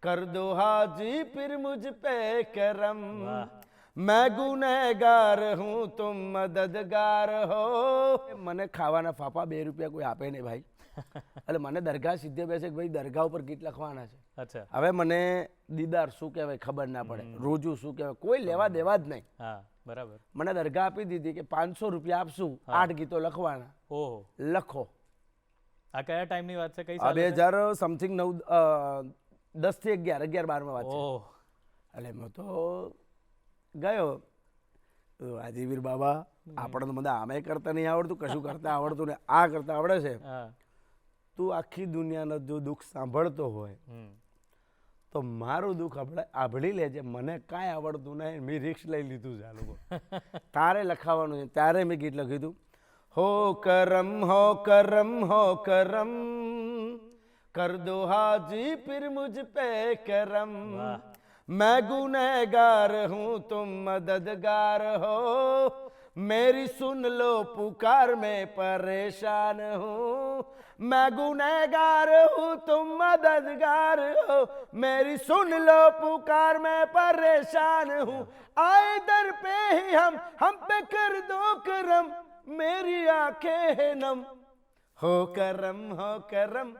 कर दो हाजी फिर मुझ पे करम, વાહ. मैं गुनहगार हूँ तुम मददगार हो. મને ખાવાના ફાફા 2 રૂપિયા કોઈ આપે નહીં ભાઈ. એટલે મને દરગાહ સીધે બેસે કે ભાઈ દરગાહ ઉપર ગીત લખવાના છે. અચ્છા. હવે મને દીદાર શું કહેવાય ખબર ના પડે, રોજુ શું કહેવાય કોઈ લેવા દેવા જ નહીં. હા બરાબર. મને દરગાહ આપી દીધી કે 500 રૂપિયા આપશું, 8 ગીતો લખવાના. ઓહો, લખો. આ કયા ટાઈમની વાત છે? કઈ આ સાલ? 2000 સમથિંગ 10 થી 11 12 માં વાત છે. ઓહ, એટલે મેં તો ગયો આજીવીર બાબા, આપણે તો બધા આમે કરતા નહીં આવડતું, કશું કરતા આવડતું ને આ કરતા આવડે છે. હા. તું આખી દુનિયાનો જો દુઃખ સાંભળતો હોય તો મારું દુઃખ આભળી લેજે, મને કાંઈ આવડતું નહીં, મેં રિક્સ લઈ લીધું છે આ લોકો. તારે લખાવાનું છે. ત્યારે મેં ગીત લખ્યું હતું, હો કરમ હો કરમ હો કરમ, કર દો હાજી फिर मुझ पे करम, मैं गुनहगार हूँ तुम मददगार हो, मेरी सुन लो पुकार मैं परेशान हूँ, मैं गुनहगार हूँ तुम मददगार हो, मेरी सुन लो पुकार मैं परेशान हूँ, आए दर पे ही हम पे कर दो करम, मेरी आंखें हैं नम, हो करम